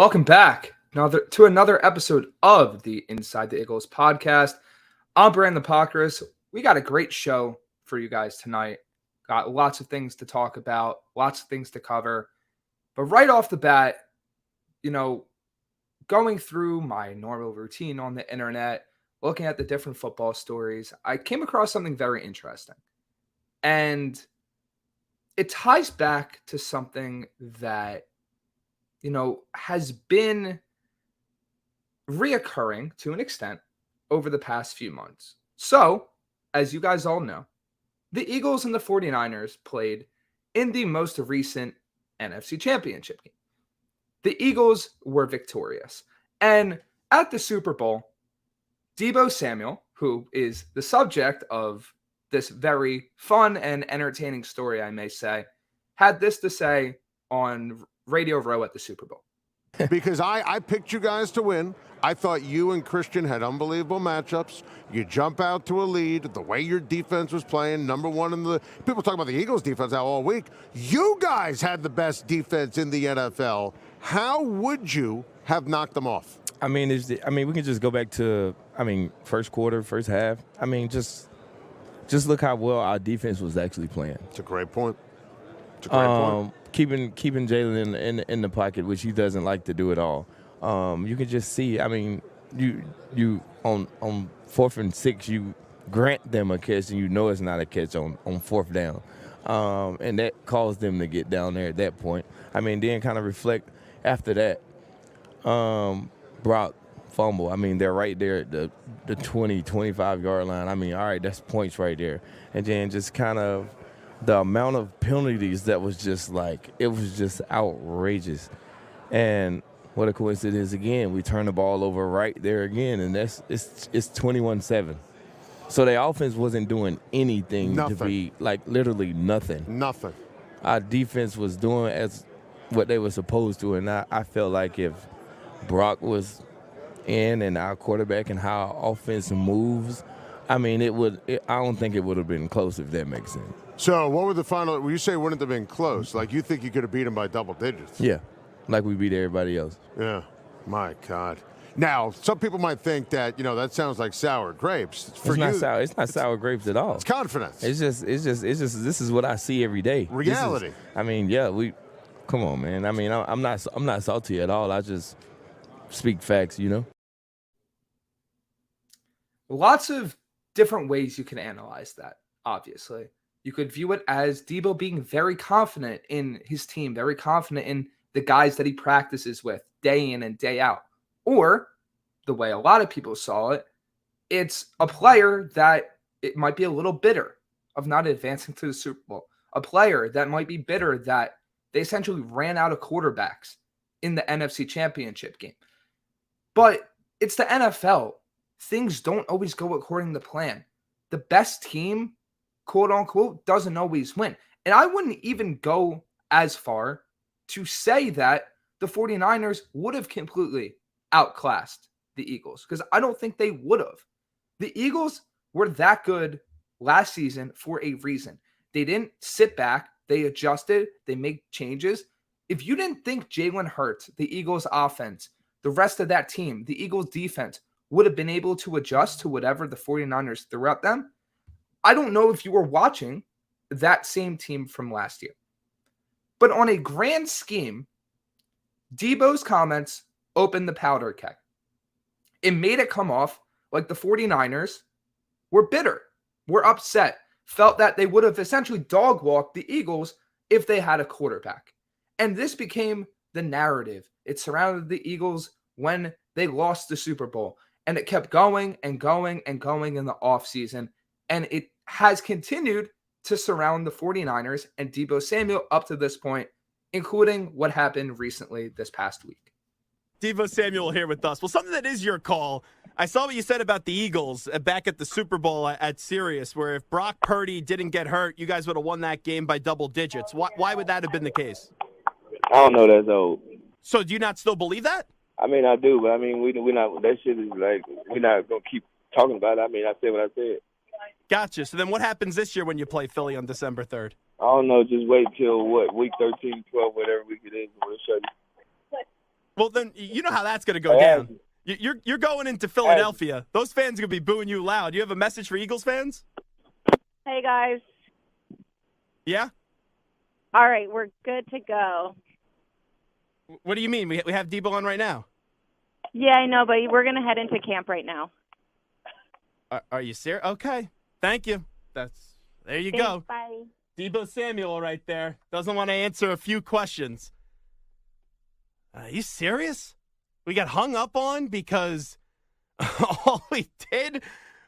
Welcome back to another episode of the Inside The Iggles podcast. I'm Brandon Pockris. We got a great show for you guys tonight. Got lots of things to talk about, lots of things to cover. But right off the bat, going through my normal routine on the internet, looking at the different football stories, I came across something very interesting. And it ties back to something that has been reoccurring to an extent over the past few months. So, as you guys all know, the Eagles and the 49ers played in the most recent NFC Championship game. The Eagles were victorious. And at the Super Bowl, Deebo Samuel, who is the subject of this very fun and entertaining story, I may say, had this to say on Radio Row at the Super Bowl. Because I picked you guys to win. I thought you and Christian had unbelievable matchups. You jump out to a lead. The way your defense was playing, number one in the... People talk about the Eagles' defense now all week. You guys had the best defense in the NFL. How would you have knocked them off? We can just go back to, first quarter, first half. Just look how well our defense was actually playing. It's a great point. Keeping Jalen in the pocket, which he doesn't like to do at all. You can just see. You on 4th and 6, you grant them a catch, and you know it's not a catch on 4th down, and that caused them to get down there at that point. Then kind of reflect after that. Brock fumble. They're right there at the 20, 25-yard line. All right, that's points right there, and then just kind of. The amount of penalties that was just it was just outrageous. And what a coincidence again. We turned the ball over right there again, and it's 21-7. So the offense wasn't doing anything to be literally nothing. Nothing. Our defense was doing as what they were supposed to, and I felt like if Brock was in and our quarterback and how our offense moves, I don't think it would have been close, if that makes sense. So what were the final? When you say it wouldn't have been close, you think you could have beat them by double digits? Yeah, like we beat everybody else. Yeah, my God. Now, some people might think that that sounds like sour grapes. It's not sour. It's not sour grapes at all. It's confidence. It's just. This is what I see every day. Reality. Come on, man. I'm not salty at all. I just speak facts. Lots of different ways you can analyze that. Obviously. You could view it as Deebo being very confident in his team, very confident in the guys that he practices with day in and day out. Or, the way a lot of people saw it, it's a player that it might be a little bitter of not advancing to the Super Bowl. A player that might be bitter that they essentially ran out of quarterbacks in the NFC Championship game. But it's the NFL. Things don't always go according to plan. The best team, quote unquote, doesn't always win. And I wouldn't even go as far to say that the 49ers would have completely outclassed the Eagles, because I don't think they would have. The Eagles were that good last season for a reason. They didn't sit back. They adjusted. They made changes. If you didn't think Jalen Hurts, the Eagles offense, the rest of that team, the Eagles defense would have been able to adjust to whatever the 49ers threw at them, I don't know if you were watching that same team from last year. But on a grand scheme, Deebo's comments opened the powder keg. It made it come off like the 49ers were bitter, were upset, felt that they would have essentially dog-walked the Eagles if they had a quarterback. And this became the narrative. It surrounded the Eagles when they lost the Super Bowl. And it kept going and going and going in the offseason. And it has continued to surround the 49ers and Deebo Samuel up to this point, including what happened recently this past week. Deebo Samuel here with us. Well, something that is your call. I saw what you said about the Eagles back at the Super Bowl at Sirius, where if Brock Purdy didn't get hurt, you guys would have won that game by double digits. Why would that have been the case? I don't know. That's old. So do you not still believe that? I do, but we're not. That shit is we're not gonna keep talking about it. I said what I said. Gotcha. So then what happens this year when you play Philly on December 3rd? I don't know. Just wait till, week 13, 12, whatever week it is, and we'll show you. Well, then you know how that's going to go down. You're going into Philadelphia. Those fans are going to be booing you loud. You have a message for Eagles fans? Hey, guys. Yeah? All right, we're good to go. What do you mean? We have Deebo on right now. Yeah, I know, but we're going to head into camp right now. Are you serious? Okay. Thank you. There you Thanks, go. Bye. Deebo Samuel right there. Doesn't want to answer a few questions. Are you serious? We got hung up on because all we did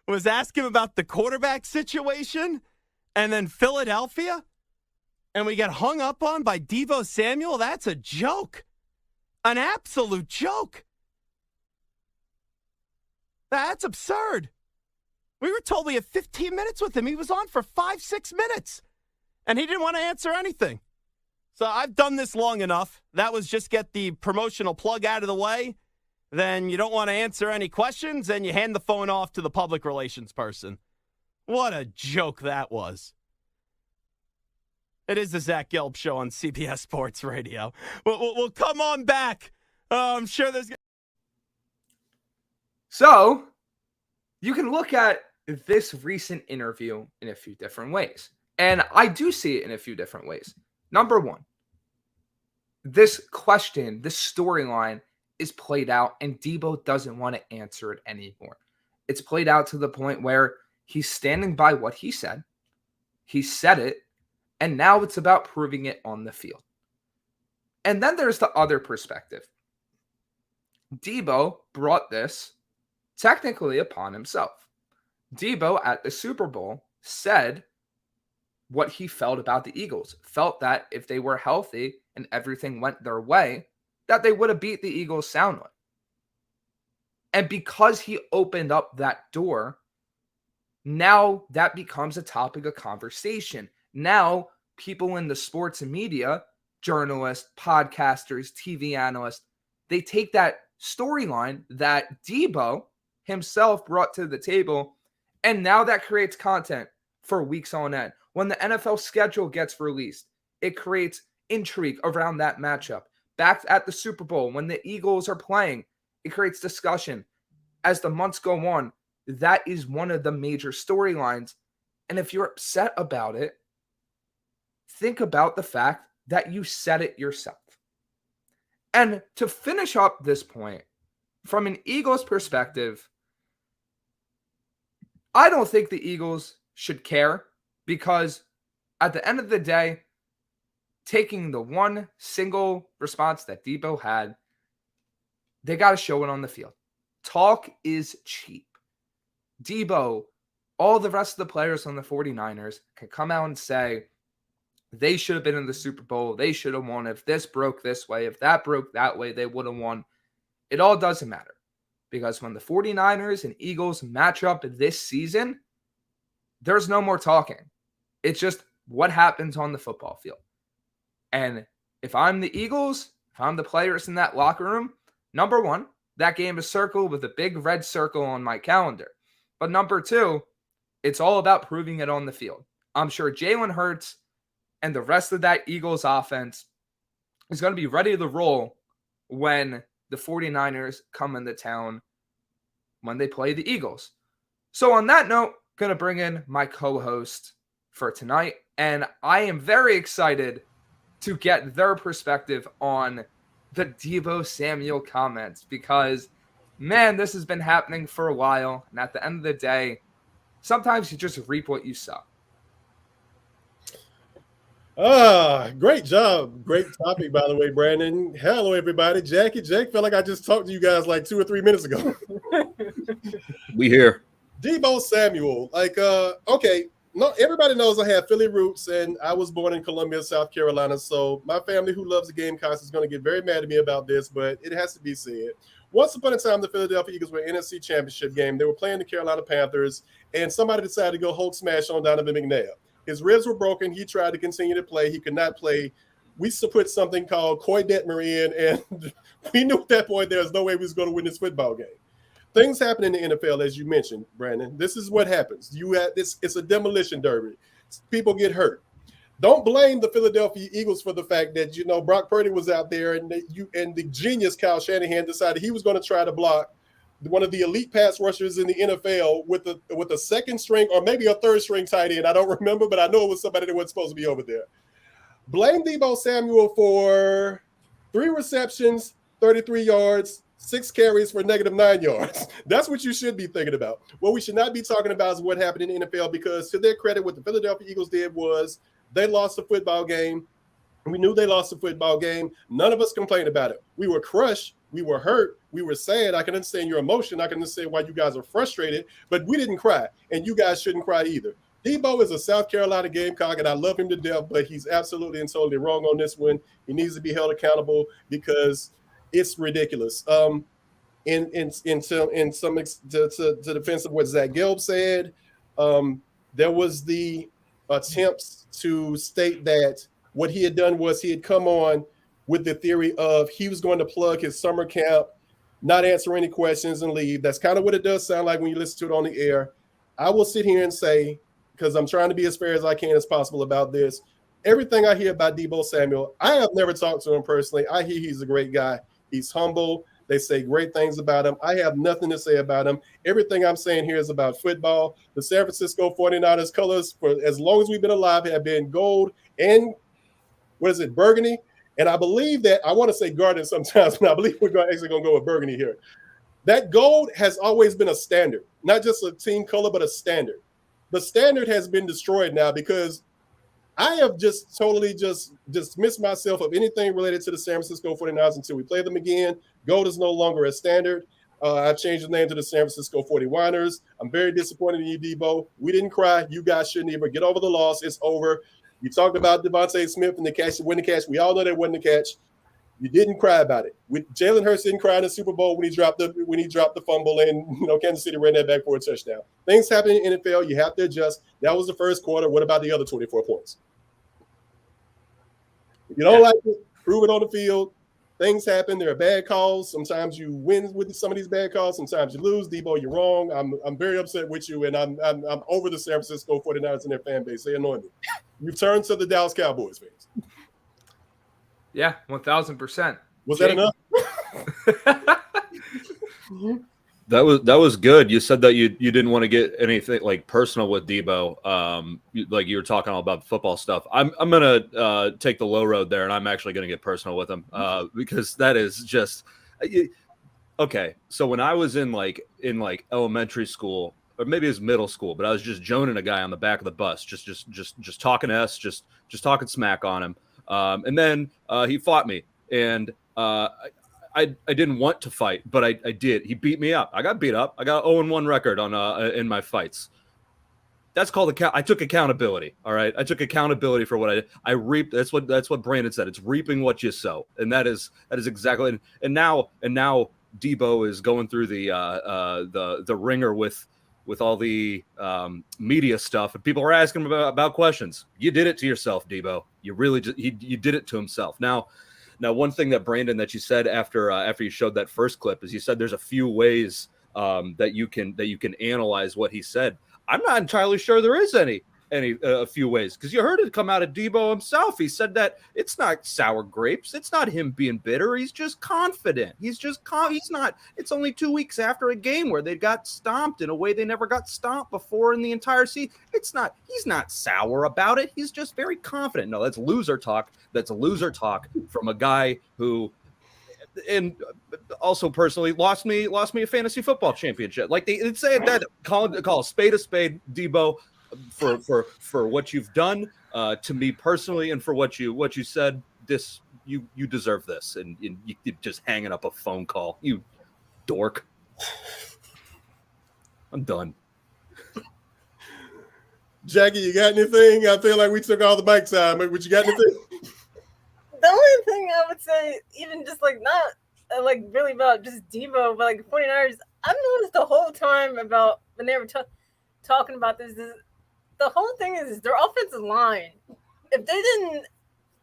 was ask him about the quarterback situation and then Philadelphia? And we got hung up on by Deebo Samuel? That's a joke. An absolute joke. That's absurd. We were told we had 15 minutes with him. He was on for 5-6 minutes. And he didn't want to answer anything. So I've done this long enough. That was just get the promotional plug out of the way. Then you don't want to answer any questions, and you hand the phone off to the public relations person. What a joke that was. It is the Zach Gelb Show on CBS Sports Radio. We'll come on back. I'm sure there's... So, you can look at this recent interview in a few different ways. And I do see it in a few different ways. Number one, this question, this storyline is played out and Deebo doesn't want to answer it anymore. It's played out to the point where he's standing by what he said. He said it, and now it's about proving it on the field. And then there's the other perspective. Deebo brought this technically upon himself. Deebo at the Super Bowl said what he felt about the Eagles, felt that if they were healthy and everything went their way, that they would have beat the Eagles soundly. And because he opened up that door, now that becomes a topic of conversation. Now, people in the sports and media, journalists, podcasters, TV analysts, they take that storyline that Deebo himself brought to the table, and now that creates content for weeks on end. When the NFL schedule gets released, it creates intrigue around that matchup. Back at the Super Bowl, when the Eagles are playing, it creates discussion. As the months go on, that is one of the major storylines. And if you're upset about it, think about the fact that you said it yourself. And to finish up this point, from an Eagles perspective, I don't think the Eagles should care, because at the end of the day, taking the one single response that Deebo had, they got to show it on the field. Talk is cheap. Deebo, all the rest of the players on the 49ers can come out and say they should have been in the Super Bowl. They should have won. If this broke this way, if that broke that way, they would have won. It all doesn't matter, because when the 49ers and Eagles match up this season, there's no more talking. It's just what happens on the football field. And if I'm the Eagles, if I'm the players in that locker room, number one, that game is circled with a big red circle on my calendar. But number two, it's all about proving it on the field. I'm sure Jalen Hurts and the rest of that Eagles offense is going to be ready to roll when the 49ers come into town when they play the Eagles. So on that note, going to bring in my co-host for tonight, and I am very excited to get their perspective on the Deebo Samuel comments, because, man, this has been happening for a while, and at the end of the day, sometimes you just reap what you sow. Great job. Great topic, by the way, Brandon. Hello, everybody. Jake, felt like I just talked to you guys like 2 or 3 minutes ago. We here. Deebo Samuel, okay. No, everybody knows I have Philly roots, and I was born in Columbia, South Carolina. So my family, who loves the Gamecocks, is going to get very mad at me about this, but it has to be said. Once upon a time, the Philadelphia Eagles were in an NFC Championship game. They were playing the Carolina Panthers, and somebody decided to go Hulk smash on Donovan McNabb. His ribs were broken. He tried to continue to play. He could not play. We used to put something called Coy Detmer in, and we knew at that point there was no way we was going to win this football game. Things happen in the NFL, as you mentioned, Brandon. This is what happens. You have this. It's a demolition derby. People get hurt. Don't blame the Philadelphia Eagles for the fact that, you know, Brock Purdy was out there and the genius Kyle Shanahan decided he was going to try to block one of the elite pass rushers in the NFL with a second string or maybe a third string tight end. I don't remember, but I know it was somebody that wasn't supposed to be over there. Blame Deebo Samuel for 3 receptions, 33 yards, 6 carries for -9 yards. That's what you should be thinking about. What we should not be talking about is what happened in the NFL, because to their credit, what the Philadelphia Eagles did was they lost the football game. We knew they lost the football game. None of us complained about it. We were crushed. We were hurt. We were sad. I can understand your emotion. I can understand why you guys are frustrated, but we didn't cry, and you guys shouldn't cry either. Deebo is a South Carolina Gamecock, and I love him to death, but he's absolutely and totally wrong on this one. He needs to be held accountable because it's ridiculous. In some to defense of what Zach Gelb said, there was the attempts to state that what he had done was he had come on with the theory of he was going to plug his summer camp, not answer any questions, and leave. That's kind of what it does sound like when you listen to it on the air. I will sit here and say, because I'm trying to be as fair as I can as possible about this, everything I hear about Deebo Samuel, I have never talked to him personally. I hear he's a great guy. He's humble. They say great things about him. I have nothing to say about him. Everything I'm saying here is about football. The San Francisco 49ers colors, for as long as we've been alive, have been gold and burgundy. And I believe that, I want to say garden sometimes, but I believe we're actually going to go with burgundy here. That gold has always been a standard, not just a team color, but a standard. The standard has been destroyed now because I have just totally dismissed myself of anything related to the San Francisco 49ers until we play them again. Gold is no longer a standard. I've changed the name to the San Francisco 49ers. I'm very disappointed in you, Deebo. We didn't cry. You guys shouldn't either. Get over the loss. It's over. You talked about Devontae Smith and the catch, win the catch. We all know that wasn't the catch. You didn't cry about it. Jalen Hurts didn't cry in the Super Bowl when he dropped the fumble, and Kansas City ran that back for a touchdown. Things happen in the NFL. You have to adjust. That was the first quarter. What about the other 24 points? If you don't like it, prove it on the field. Things happen. There are bad calls. Sometimes you win with some of these bad calls. Sometimes you lose. Deebo, you're wrong. I'm very upset with you, and I'm over the San Francisco 49ers and their fan base. They annoy me. You've turned to the Dallas Cowboys fans. Yeah, 1,000%. Was that enough? That was good. You said that you didn't want to get anything like personal with Deebo. Like you were talking all about football stuff. I'm gonna take the low road there, and I'm actually gonna get personal with him because that is just okay. So when I was in elementary school, or maybe it was middle school, but I was just joning a guy on the back of the bus, just talking just talking smack on him. And then he fought me, and I didn't want to fight, but I did. He beat me up. I got beat up. I got 0-1 record on in my fights. That's called I took accountability. All right, I took accountability for what I reaped. That's what Brandon said. It's reaping what you sow, and that is exactly. And now Deebo is going through the ringer with all the media stuff, and people are asking him about questions. You did it to yourself, Deebo. You really you did it to himself. Now, one thing that Brandon that you said after you showed that first clip is you said there's a few ways that you can analyze what he said. I'm not entirely sure there is a few ways, because you heard it come out of Deebo himself. He said that it's not sour grapes. It's not him being bitter. He's just confident. He's not. It's only 2 weeks after a game where they got stomped in a way they never got stomped before in the entire season. He's not sour about it. He's just very confident. No, that's loser talk. That's loser talk from a guy who, and also personally lost me a fantasy football championship. Like they say that call a spade, Deebo. For what you've done to me personally, and for what you said, this you deserve this, and you just hanging up a phone call, you dork. I'm done. Jackie, you got anything? I feel like we took all the mic time. But you got anything? The only thing I would say, even just not really about just Deebo, but 49ers, I've noticed the whole time about when they were talking about this. The whole thing is their offensive line. If they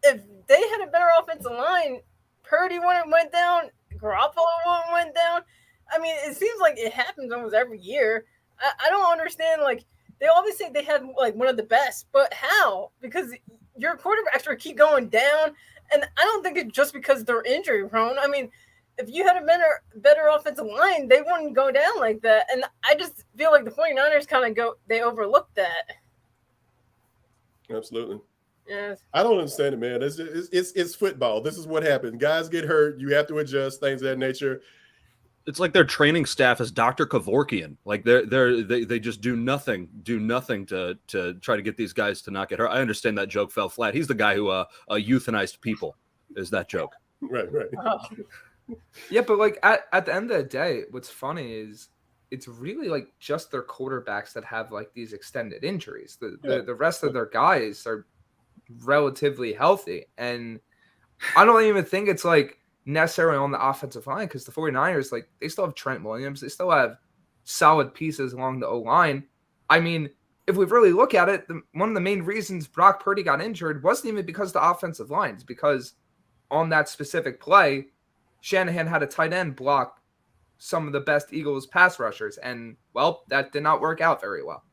had a better offensive line, Purdy went down, Garoppolo went down. I mean, it seems like it happens almost every year. I don't understand. They always say they have one of the best, but how? Because your quarterbacks are keep going down, and I don't think it's just because they're injury prone. I mean, if you had a better offensive line, they wouldn't go down like that. And I just feel like the 49ers they overlooked that. Absolutely. Yes. I don't understand it, man. It's football. This is what happens. Guys get hurt. You have to adjust, things of that nature. It's like their training staff is Dr. Kevorkian. Like they just do nothing to try to get these guys to not get hurt. I understand that joke fell flat. He's the guy who euthanized people. Is that joke? Right. Oh. Yeah, but like at the end of the day, what's funny is it's really like just their quarterbacks that have like these extended injuries. The rest of their guys are relatively healthy, and I don't even think it's like necessarily on the offensive line, because the 49ers, like, they still have Trent Williams, they still have solid pieces along the O-line. I mean, if we really look at it, one of the main reasons Brock Purdy got injured wasn't even because of the offensive line. It's because on that specific play, Shanahan had a tight end block some of the best Eagles pass rushers, and well, that did not work out very well.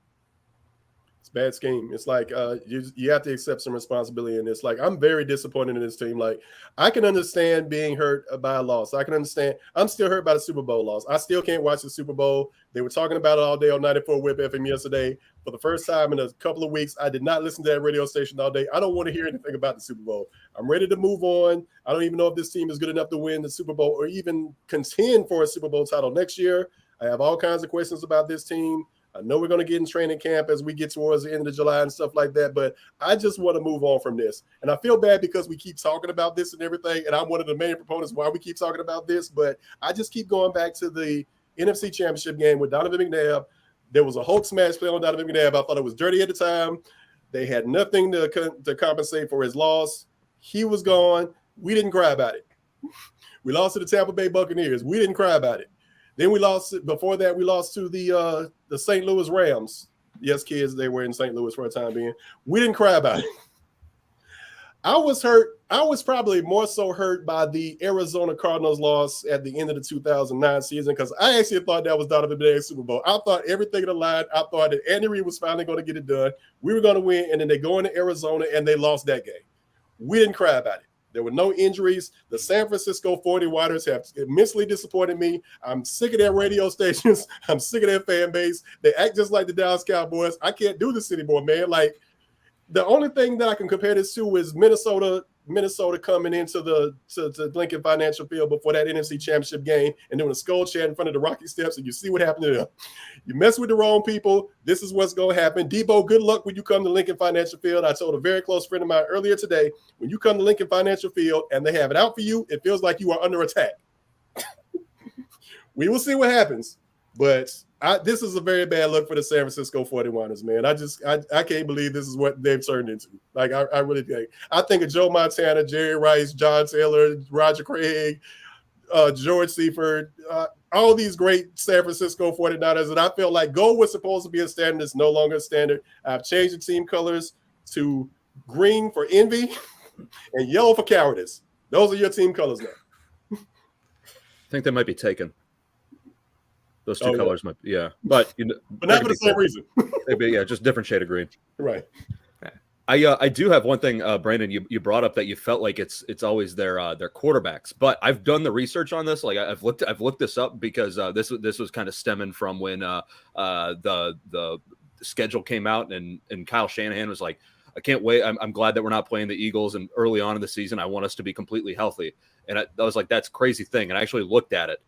It's a bad scheme. It's like you have to accept some responsibility in this. Like, I'm very disappointed in this team. Like, I can understand being hurt by a loss. I can understand. I'm still hurt by the Super Bowl loss. I still can't watch the Super Bowl. They were talking about it all day on 94 Whip FM yesterday. For the first time in a couple of weeks, I did not listen to that radio station all day. I don't want to hear anything about the Super Bowl. I'm ready to move on. I don't even know if this team is good enough to win the Super Bowl or even contend for a Super Bowl title next year. I have all kinds of questions about this team. I know we're going to get in training camp as we get towards the end of July and stuff like that, but I just want to move on from this. And I feel bad because we keep talking about this and everything, and I'm one of the main proponents why we keep talking about this, but I just keep going back to the NFC Championship game with Donovan McNabb. There was a Hulk smash play on Donovan McNabb. I thought it was dirty at the time. They had nothing to compensate for his loss. He was gone. We didn't cry about it. We lost to the Tampa Bay Buccaneers. We didn't cry about it. Then we lost. Before that, we lost to the St. Louis Rams. Yes, kids, they were in St. Louis for a time being. We didn't cry about it. I was hurt. I was probably more so hurt by the Arizona Cardinals loss at the end of the 2009 season, because I actually thought that was Donovan McNabb's Super Bowl. I thought everything in the line. I thought that Andy Reid was finally going to get it done. We were going to win, and then they go into Arizona, and they lost that game. We didn't cry about it. There were no injuries. The San Francisco 49ers have immensely disappointed me. I'm sick of their radio stations. I'm sick of their fan base. They act just like the Dallas Cowboys. I can't do this anymore, man. Like, the only thing that I can compare this to is Minnesota coming into the Lincoln Financial Field before that NFC Championship game and doing a skull chant in front of the Rocky Steps, and you see what happened to them. You mess with the wrong people, this is what's going to happen. Deebo, good luck when you come to Lincoln Financial Field. I told a very close friend of mine earlier today, when you come to Lincoln Financial Field and they have it out for you, it feels like you are under attack. We will see what happens, but this is a very bad look for the San Francisco 49ers, man. I can't believe this is what they've turned into. Like, I really think. I think of Joe Montana, Jerry Rice, John Taylor, Roger Craig, George Seifert, all these great San Francisco 49ers, and I feel like gold was supposed to be a standard. It's no longer a standard. I've changed the team colors to green for envy and yellow for cowardice. Those are your team colors now. I think they might be taken. Those two colors might be, yeah. But but not for the same reason. Maybe, yeah, just different shade of green. Right. I do have one thing, Brandon. You brought up that you felt like it's always their quarterbacks, but I've done the research on this. Like, I've looked this up because this was kind of stemming from when the schedule came out and Kyle Shanahan was like, I can't wait. I'm glad that we're not playing the Eagles, and early on in the season, I want us to be completely healthy. And I was like, that's a crazy thing. And I actually looked at it.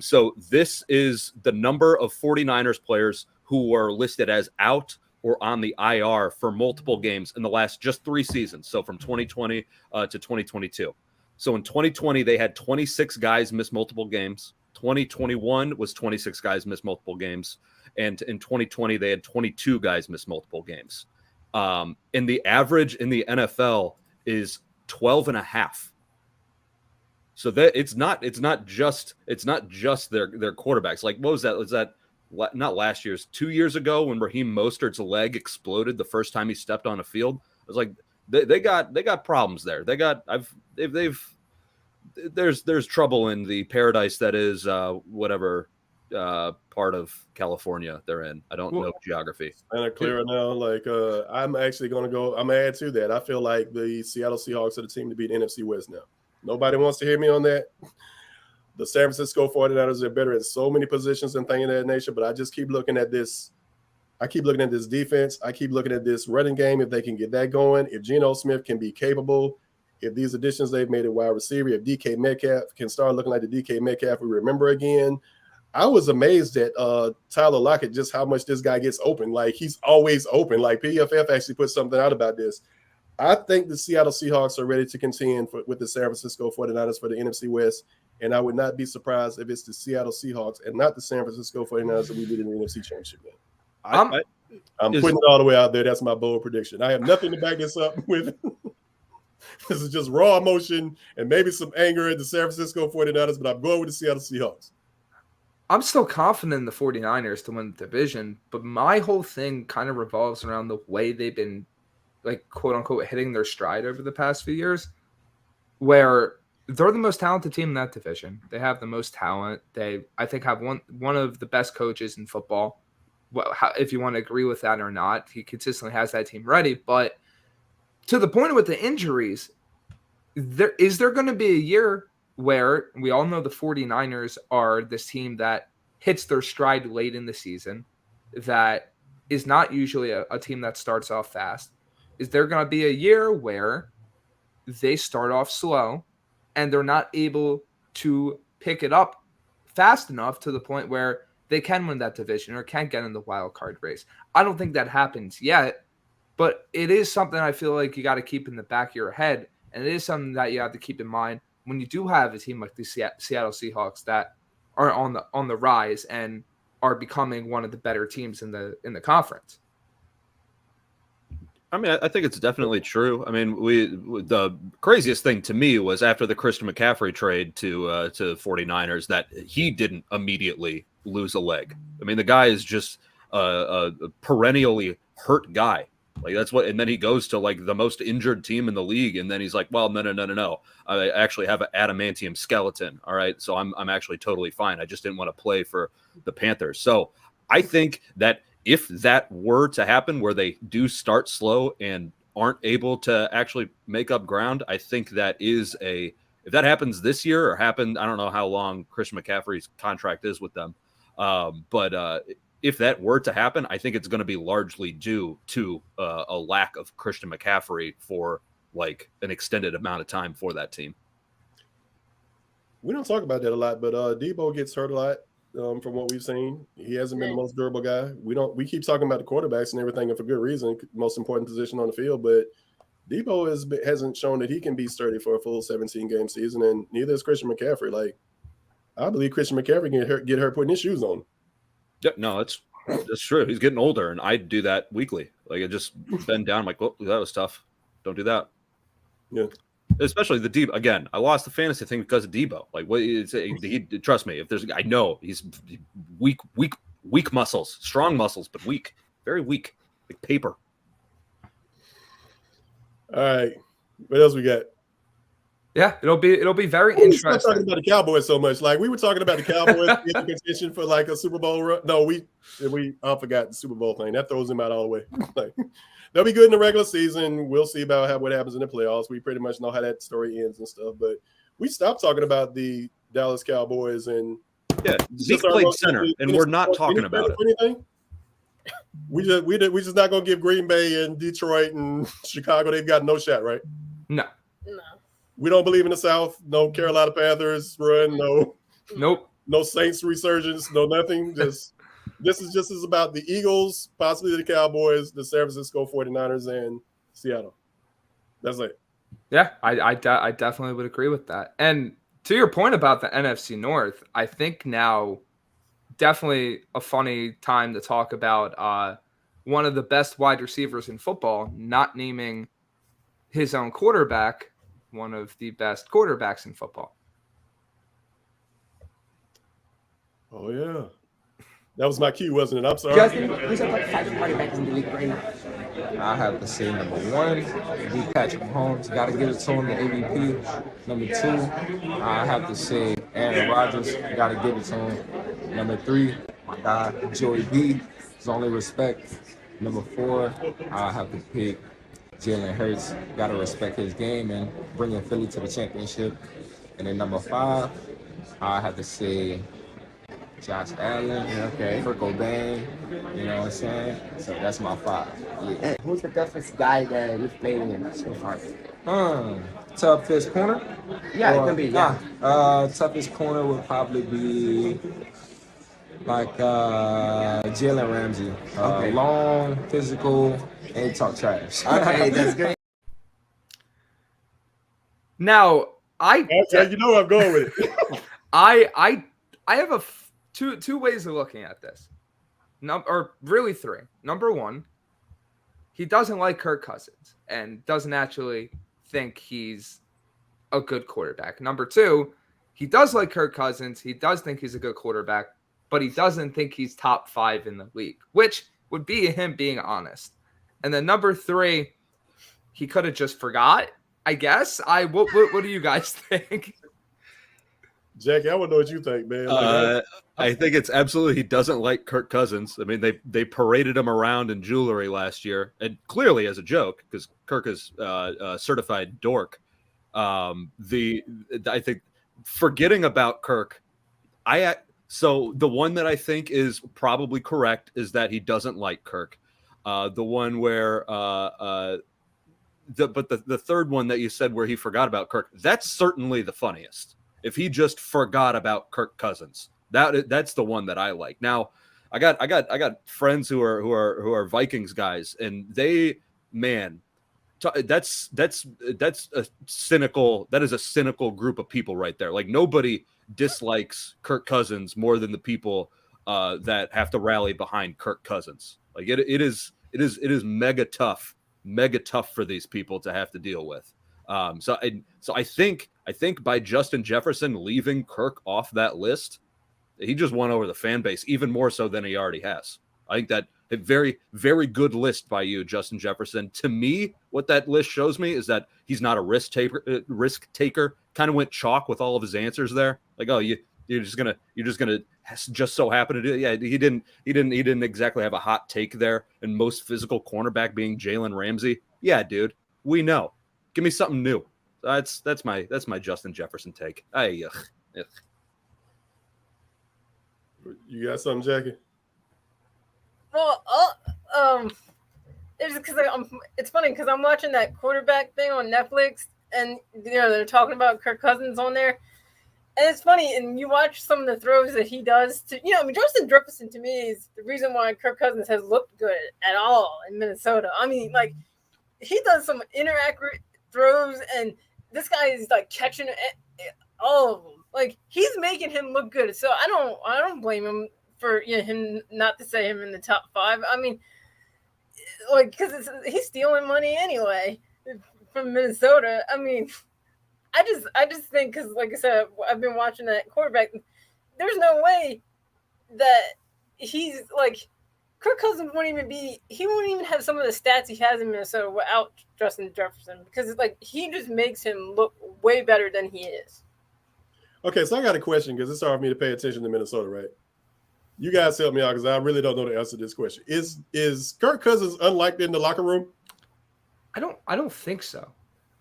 So this is the number of 49ers players who were listed as out or on the IR for multiple games in the last just 3 seasons. So from 2020 to 2022. So in 2020, they had 26 guys miss multiple games. 2021 was 26 guys miss multiple games. And in 2020, they had 22 guys miss multiple games. And the average in the NFL is 12 and a half. So that it's not just their quarterbacks. Like, what was that? Was that not last year's? 2 years ago when Raheem Mostert's leg exploded the first time he stepped on a field? I was like, they got problems there. There's trouble in the paradise that is whatever part of California they're in. I don't know geography. Santa Clara now. Like, I'm actually going to go. I'm going to add to that. I feel like the Seattle Seahawks are the team to beat NFC West now. Nobody wants to hear me on that. The San Francisco 49ers are better at so many positions and things of that nature, but I just keep looking at this. I keep looking at this defense. I keep looking at this running game. If they can get that going, if Geno Smith can be capable, if these additions they've made at wide receiver, if DK Metcalf can start looking like the DK Metcalf we remember again. I was amazed at Tyler Lockett, just how much this guy gets open. Like, he's always open. Like, PFF actually put something out about this. I think the Seattle Seahawks are ready to contend with the San Francisco 49ers for the NFC West, and I would not be surprised if it's the Seattle Seahawks and not the San Francisco 49ers that we beat in the NFC Championship game. I'm putting it all the way out there. That's my bold prediction. I have nothing to back this up with. This is just raw emotion and maybe some anger at the San Francisco 49ers, but I'm going with the Seattle Seahawks. I'm still confident in the 49ers to win the division, but my whole thing kind of revolves around the way they've been, like, quote unquote, hitting their stride over the past few years, where they're the most talented team in that division. They have the most talent. They, I think, have one of the best coaches in football. Well, if you want to agree with that or not, he consistently has that team ready. But to the point with the injuries, is there going to be a year where we all know the 49ers are this team that hits their stride late in the season, that is not usually a team that starts off fast? Is there going to be a year where they start off slow and they're not able to pick it up fast enough to the point where they can win that division or can get in the wild card race? I don't think that happens yet, but it is something I feel like you got to keep in the back of your head, and it is something that you have to keep in mind when you do have a team like the Seattle Seahawks that are on the rise and are becoming one of the better teams in the conference. I mean, I think it's definitely true. I mean, the craziest thing to me was after the Christian McCaffrey trade to 49ers that he didn't immediately lose a leg. I mean, the guy is just a perennially hurt guy. Like, that's what, and then he goes to like the most injured team in the league, and then he's like, well, no. I actually have an adamantium skeleton. All right, so I'm actually totally fine. I just didn't want to play for the Panthers. So I think that if that were to happen, where they do start slow and aren't able to actually make up ground, I think that is if that happens this year or happened, I don't know how long Christian McCaffrey's contract is with them. But if that were to happen, I think it's going to be largely due to a lack of Christian McCaffrey for like an extended amount of time for that team. We don't talk about that a lot, but Deebo gets hurt a lot. From what we've seen, he hasn't been the most durable guy. We keep talking about the quarterbacks and everything, and for good reason, most important position on the field. But Deebo hasn't shown that he can be sturdy for a full 17-game season, and neither is Christian McCaffrey. Like, I believe Christian McCaffrey can get hurt putting his shoes on. Yeah, no, that's true. He's getting older, and I do that weekly. Like, I just bend down, I'm like, well, that was tough. Don't do that. Yeah. Especially the Deebo. Again, I lost the fantasy thing because of Deebo. Like, what? Trust me. I know he's weak muscles, strong muscles, but weak, very weak, like paper. All right, what else we got? Yeah, it'll be very interesting. We're talking about the Cowboys so much. Like, we were talking about the Cowboys in contention for like a Super Bowl run. No, I forgot the Super Bowl thing. That throws them out all the way. Like, they'll be good in the regular season. We'll see about what happens in the playoffs. We pretty much know how that story ends and stuff. But we stopped talking about the Dallas Cowboys and Zeke played center, and we're not talking about it. Anything? We just not gonna give Green Bay and Detroit and Chicago. They've got no shot, right? No. We don't believe in the South. No Carolina Panthers run. Nope. No Saints resurgence. No nothing. This is about the Eagles, possibly the Cowboys, the San Francisco 49ers, and Seattle. That's it. Yeah, I definitely would agree with that. And to your point about the NFC North, I think now definitely a funny time to talk about one of the best wide receivers in football, not naming his own quarterback, one of the best quarterbacks in football. Oh, yeah. That was my cue, wasn't it? I'm sorry. Justin, who's your favorite quarterback in the league right now? I have to say number one, D. Patrick Mahomes. Got to give it to him, the MVP. Number two, I have to say Aaron Rodgers. Got to give it to him. Number 3, my guy, Joey B. His only respect. Number 4, I have to pick Jalen Hurts. Got to respect his game and bringing Philly to the championship. And then number 5, I have to say Josh Allen, Kirk Cousins, you know what I'm saying? So that's my 5. Yeah. Who's the toughest guy that you've played in so far? Toughest corner? Yeah, it can be, yeah. Toughest corner would probably be like Jalen Ramsey. Long, physical, and talk trash. Okay, that's good. Now, You know where I'm going with it. I have two ways of looking at this. Or really 3. Number 1, he doesn't like Kirk Cousins and doesn't actually think he's a good quarterback. Number 2, he does like Kirk Cousins. He does think he's a good quarterback, but he doesn't think he's top 5 in the league, which would be him being honest. And then number 3, he could have just forgot, I guess. What do you guys think? Jackie, I want to know what you think, man. I think it's absolutely he doesn't like Kirk Cousins. I mean, they paraded him around in jewelry last year, and clearly as a joke because Kirk is a certified dork. I think forgetting about Kirk, so the one that I think is probably correct is that he doesn't like Kirk. The one where the third one that you said where he forgot about Kirk, that's certainly the funniest. If he just forgot about Kirk Cousins, that's the one that I like. Now, I got friends who are Vikings guys, and that's a cynical. That is a cynical group of people right there. Like nobody dislikes Kirk Cousins more than the people that have to rally behind Kirk Cousins. Like it is mega tough for these people to have to deal with. So I think by Justin Jefferson leaving Kirk off that list, he just won over the fan base even more so than he already has. I think that a very, very good list by you, Justin Jefferson. To me, what that list shows me is that he's not a risk taker. Kind of went chalk with all of his answers there. Like, oh, you're just gonna just so happen to do it. Yeah, he didn't exactly have a hot take there. And most physical cornerback being Jalen Ramsey. Yeah, dude, we know. Give me something new. That's my Justin Jefferson take. Ugh. You got something, Jackie? Well, it's because it's funny because I'm watching that quarterback thing on Netflix, and they're talking about Kirk Cousins on there, and it's funny. And you watch some of the throws that he does to, Justin Jefferson to me is the reason why Kirk Cousins has looked good at all in Minnesota. I mean, like he does some inaccurate throws, and this guy is like catching all of them. Like he's making him look good. So I don't blame him for him not to say him in the top 5. I mean, like because he's stealing money anyway from Minnesota. I mean, I just think because like I said, I've been watching that quarterback. There's no way that he's like Kirk Cousins won't even have some of the stats he has in Minnesota without Justin Jefferson because it's like he just makes him look way better than he is. Okay, so I got a question because it's hard for me to pay attention to Minnesota, right? You guys help me out because I really don't know the answer to this question. Is Kirk Cousins unliked in the locker room? I don't think so.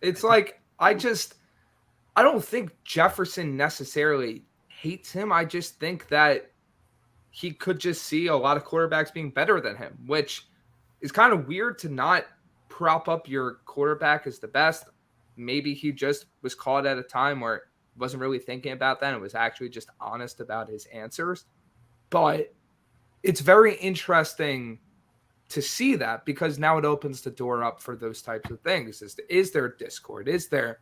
It's like I don't think Jefferson necessarily hates him. I just think that he could just see a lot of quarterbacks being better than him, which is kind of weird to not prop up your quarterback as the best. Maybe he just was caught at a time where he wasn't really thinking about that and was actually just honest about his answers. But it's very interesting to see that because now it opens the door up for those types of things. Is there discord? Is there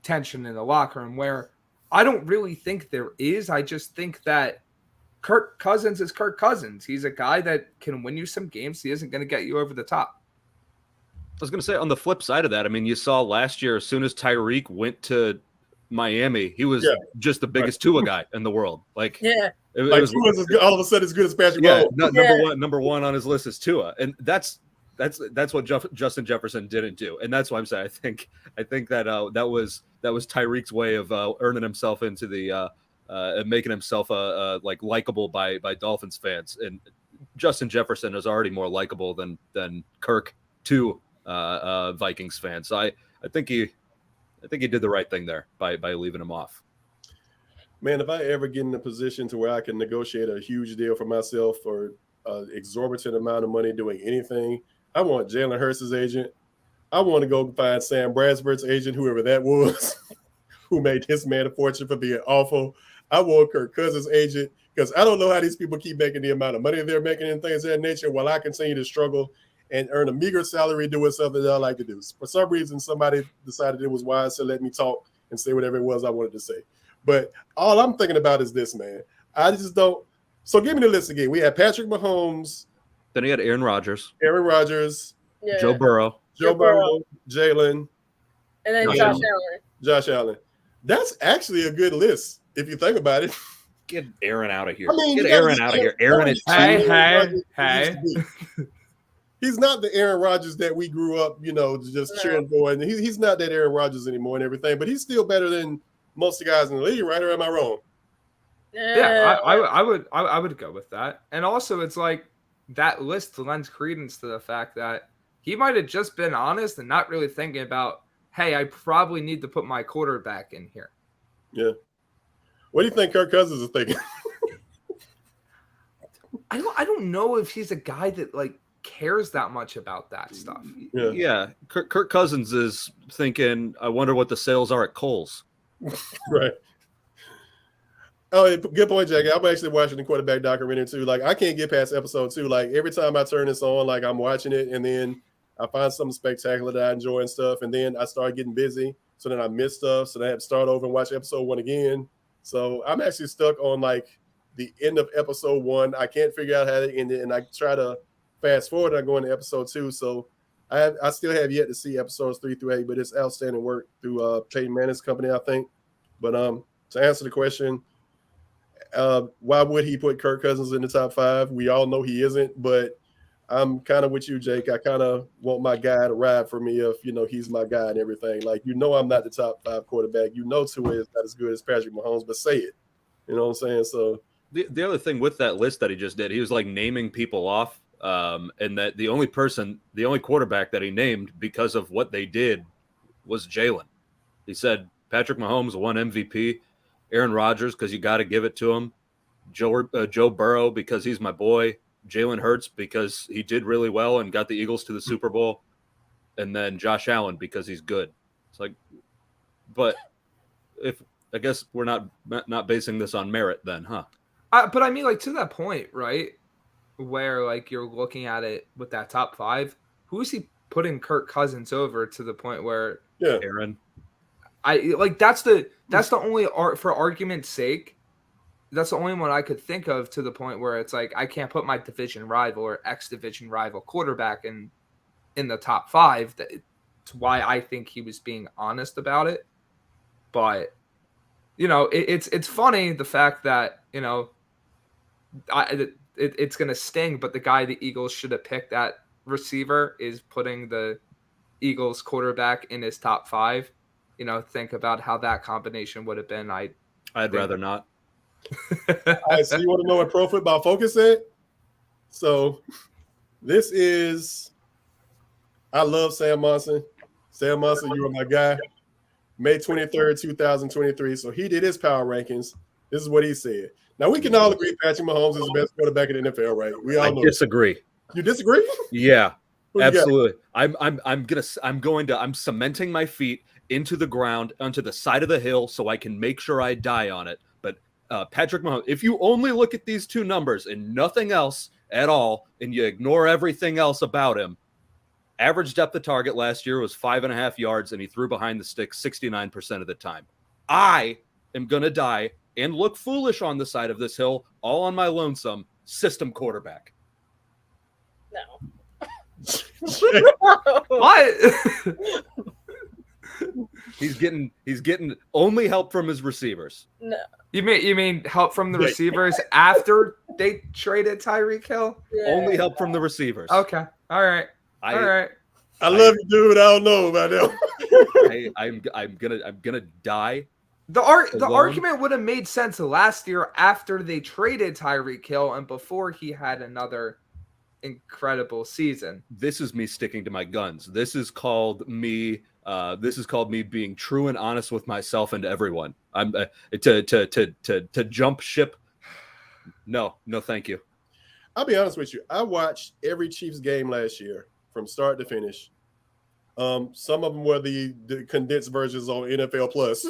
tension in the locker room where I don't really think there is? I just think that Kirk Cousins is Kirk Cousins. He's a guy that can win you some games. He isn't going to get you over the top. I was going to say on the flip side of that, I mean, you saw last year, as soon as Tyreek went to Miami, he was just the biggest Tua guy in the world. Like, yeah, it was all of a sudden as good as Patrick Mahomes. Number one on his list is Tua, and that's what Justin Jefferson didn't do, and that's why I'm saying I think that that was Tyreek's way of earning himself into the and making himself like likable by Dolphins fans. And Justin Jefferson is already more likable than Kirk to Vikings fans. So I think he did the right thing there by leaving him off. Man, if I ever get in a position to where I can negotiate a huge deal for myself for an exorbitant amount of money doing anything, I want Jalen Hurts' agent. I want to go find Sam Bradford's agent, whoever that was, who made this man a fortune for being awful. I want Kirk Cousins' agent, because I don't know how these people keep making the amount of money they're making and things of that nature while I continue to struggle and earn a meager salary doing something that I like to do. For some reason, somebody decided it was wise to let me talk and say whatever it was I wanted to say. But all I'm thinking about is this, man. I just don't. So give me the list again. We had Patrick Mahomes. Then he had Aaron Rodgers. Yeah. Joe Burrow. Jalen. And then Josh Allen. That's actually a good list if you think about it. Get Aaron out of here. I mean, Get Aaron out of here. Aaron is Hey. He's not the Aaron Rodgers that we grew up, just cheering for. And he's not that Aaron Rodgers anymore and everything, but he's still better than most of the guys in the league, right? Or am I wrong? Yeah, I would go with that. And also, it's like that list lends credence to the fact that he might have just been honest and not really thinking about, hey, I probably need to put my quarterback in here. Yeah. What do you think Kirk Cousins is thinking? I don't know if he's a guy that cares that much about that stuff. Yeah. Kirk Cousins is thinking, I wonder what the sales are at Kohl's. Right. Oh, good point, Jackie. I'm actually watching the quarterback documentary too. I can't get past episode 2. Every time I turn this on, I'm watching it, and then I find something spectacular that I enjoy and stuff, and then I start getting busy. So then I miss stuff. So then I have to start over and watch episode 1 again. So I'm actually stuck on the end of episode 1. I can't figure out how to end it, and I try to fast forward. I go into episode 2. So I still have yet to see episodes 3 through 8, but it's outstanding work through Peyton Manning's company, I think. But to answer the question, why would he put Kirk Cousins in the top 5? We all know he isn't, but I'm kind of with you, Jake. I kind of want my guy to ride for me if, he's my guy and everything. I'm not the top 5 quarterback. Tua is not as good as Patrick Mahomes, but say it. You know what I'm saying? So the other thing with that list that he just did, he was naming people off, and that the only quarterback that he named because of what they did was Jalen. He said Patrick Mahomes won MVP, Aaron Rodgers because you got to give it to him, Joe Burrow because he's my boy, Jalen Hurts because he did really well and got the Eagles to the Super Bowl, and then Josh Allen because he's good. It's but if I guess we're not basing this on merit then, huh? But I mean, to that point, right, where you're looking at it with that top 5, who is he putting Kirk Cousins over to the point where Aaron? That's the only for argument's sake. That's the only one I could think of to the point where it's I can't put my division rival or ex-division rival quarterback in the top 5. That's why I think he was being honest about it. But it's funny the fact that it's gonna sting, but the guy the Eagles should have picked at receiver is putting the Eagles quarterback in his top 5. Think about how that combination would have been. I'd rather not. So you want to know what Pro Football Focus said? So this is, I love Sam Monson. Sam Monson, you are my guy. May 23rd, 2023. So he did his power rankings. This is what he said. Now we can all agree Patrick Mahomes is the best quarterback in the NFL, right? We all know. Disagree. You disagree? Yeah, absolutely. I'm cementing my feet into the ground, onto the side of the hill, so I can make sure I die on it. But Patrick Mahomes, if you only look at these 2 numbers and nothing else at all, and you ignore everything else about him, average depth of target last year was 5.5 yards, and he threw behind the stick 69% of the time. I am going to die and look foolish on the side of this hill, all on my lonesome, system quarterback. No. What? He's getting only help from his receivers. No. You mean help from the receivers after they traded Tyreek Hill? Yeah. Only help from the receivers. Okay. All right. All right. I love you, dude. I don't know about that. I'm gonna die The alone. argument would have made sense last year after they traded Tyreek Hill and before he had another incredible season. This is me sticking to my guns. This is called me being true and honest with myself and everyone. I'm to jump ship. No, thank you. I'll be honest with you. I watched every Chiefs game last year from start to finish. Some of them were the condensed versions on NFL Plus.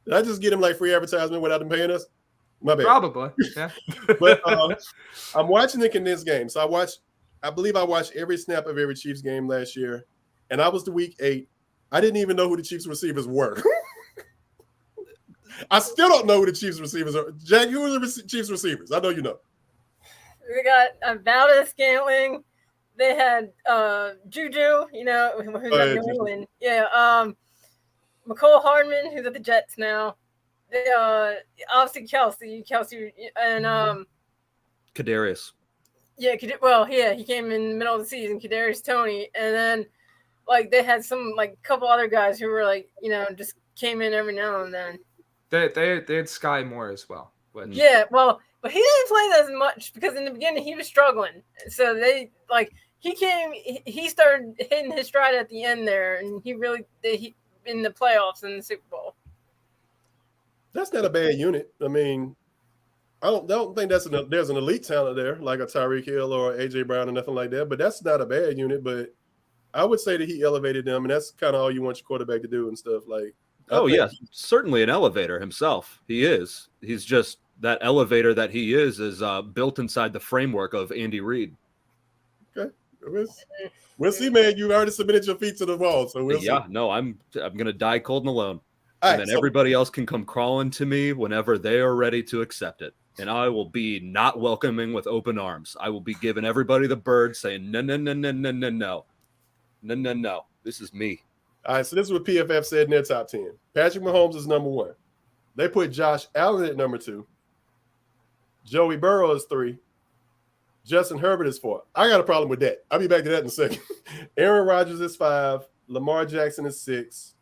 Did I just get him like free advertisement without them paying us? My bad. Probably. Yeah. But I'm watching the condensed game. So I believe I watched every snap of every Chiefs game last year. And I was the week 8. I didn't even know who the Chiefs receivers were. I still don't know who the Chiefs receivers are. Jack, who are the Chiefs receivers? I know you know. They got Valdez Scantling. They had Juju, who's at New England. Yeah. McCole Hardman, who's at the Jets now. They obviously Kelsey, and Kadarius. Yeah, he came in the middle of the season. Kadarius Toney, and then they had some couple other guys who were just came in every now and then. They had Sky Moore as well. But he didn't play as much because in the beginning he was struggling. So he started hitting his stride at the end there, and he in the playoffs and the Super Bowl. That's not a bad unit. I mean, I don't think there's an elite talent there like a Tyreek Hill or AJ Brown or nothing like that. But that's not a bad unit. But I would say that he elevated them, and that's kind of all you want your quarterback to do and stuff. Certainly an elevator himself. He is. He's just that elevator that he is built inside the framework of Andy Reid. Okay, we'll see, man. You already submitted your feet to the wall, so we'll see. Yeah, no, I'm gonna die cold and alone, and then everybody else can come crawling to me whenever they are ready to accept it, and I will be not welcoming with open arms. I will be giving everybody the bird, saying no, no, no, no, no, no, no, no, no, no. This is me. All right, so this is what PFF said in their top 10. Patrick Mahomes is number 1. They put Josh Allen at number 2. Joey Burrow is 3. Justin Herbert is 4. I got a problem with that. I'll be back to that in a second. Aaron Rodgers is 5. Lamar Jackson is 6.